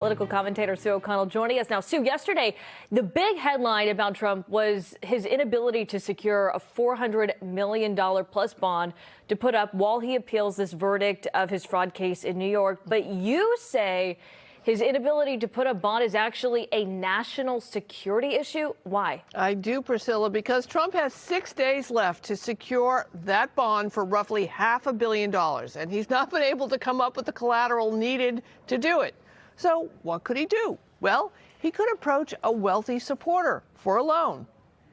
Political commentator Sue O'Connell joining us now. Sue, yesterday, the big headline about Trump was his inability to secure a $400 million plus bond to put up while he appeals this verdict of his fraud case in New York. But you say his inability to put up bond is actually a national security issue. Why? I do, Priscilla, because Trump has 6 days left to secure that bond for roughly $500 million, and he's not been able to come up with the collateral needed to do it. So what could he do? Well, he could approach a wealthy supporter for a loan.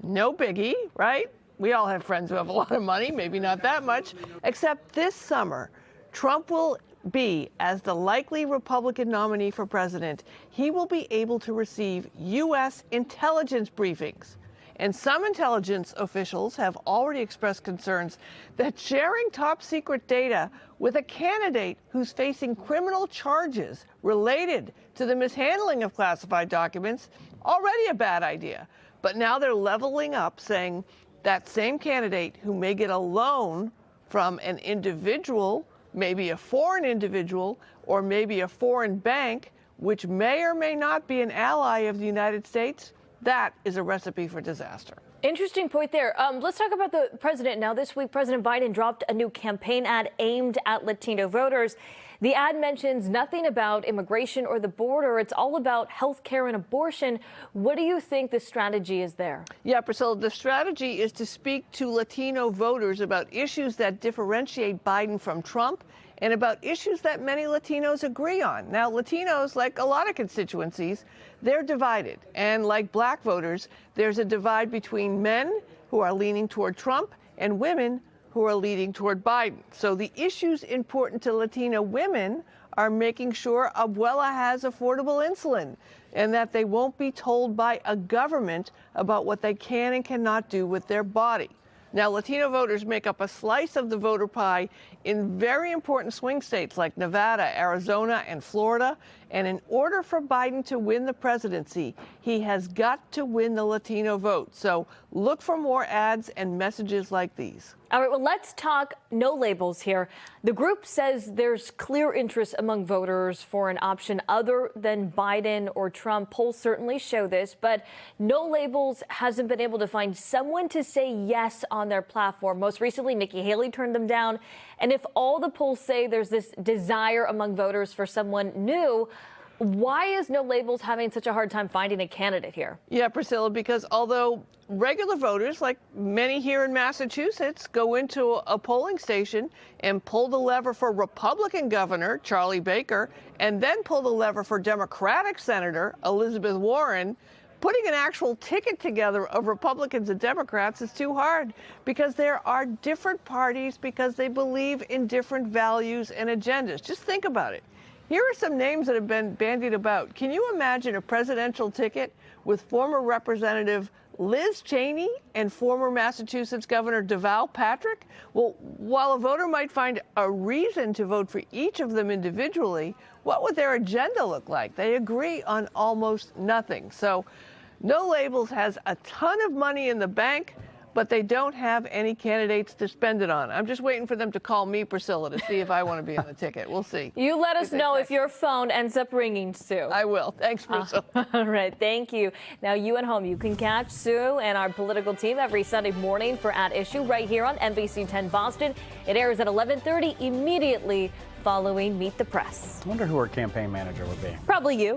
No biggie, right? We all have friends who have a lot of money, maybe not that much, except this summer, Trump will be, as the likely Republican nominee for president, he will be able to receive U.S. intelligence briefings. And some intelligence officials have already expressed concerns that sharing top secret data with a candidate who's facing criminal charges related to the mishandling of classified documents, already a bad idea. But now they're leveling up, saying that same candidate who may get a loan from an individual, maybe a foreign individual, or maybe a foreign bank, which may or may not be an ally of the United States, that is a recipe for disaster. Interesting point there. Let's talk about the president. Now, this week, President Biden dropped a new campaign ad aimed at Latino voters. The ad mentions nothing about immigration or the border. It's all about health care and abortion. What do you think the strategy is there? Yeah, Priscilla, the strategy is to speak to Latino voters about issues that differentiate Biden from Trump and about issues that many Latinos agree on. Now, Latinos, like a lot of constituencies, they're divided. And like black voters, there's a divide between men who are leaning toward Trump and women who are leaning toward Biden. So the issues important to Latino women are making sure Abuela has affordable insulin and that they won't be told by a government about what they can and cannot do with their body. Now, Latino voters make up a slice of the voter pie in very important swing states like Nevada, Arizona, and Florida. And in order for Biden to win the presidency, he has got to win the Latino vote. So look for more ads and messages like these. All right, well, let's talk no labels here. The group says there's clear interest among voters for an option other than Biden or Trump. Polls certainly show this, but no labels hasn't been able to find someone to say yes on their platform. Most recently, Nikki Haley turned them down. And if all the polls say there's this desire among voters for someone new, why is no labels having such a hard time finding a candidate here? Yeah, Priscilla, because although regular voters, like many here in Massachusetts, go into a polling station and pull the lever for Republican Governor Charlie Baker and then pull the lever for Democratic Senator Elizabeth Warren, putting an actual ticket together of Republicans and Democrats is too hard because there are different parties because they believe in different values and agendas. Just think about it. Here are some names that have been bandied about. Can you imagine a presidential ticket with former Representative Liz Cheney and former Massachusetts Governor Deval Patrick? Well, while a voter might find a reason to vote for each of them individually, what would their agenda look like? They agree on almost nothing. So no labels has a ton of money in the bank, but they don't have any candidates to spend it on. I'm just waiting for them to call me, Priscilla, to see if I want to be on the ticket. We'll see. You let us know if your phone ends up ringing, Sue. I will. Thanks, Priscilla. All right. Thank you. Now, you at home, you can catch Sue and our political team every Sunday morning for At Issue right here on NBC10 Boston. It airs at 11:30 immediately following Meet the Press. I wonder who her campaign manager would be. Probably you.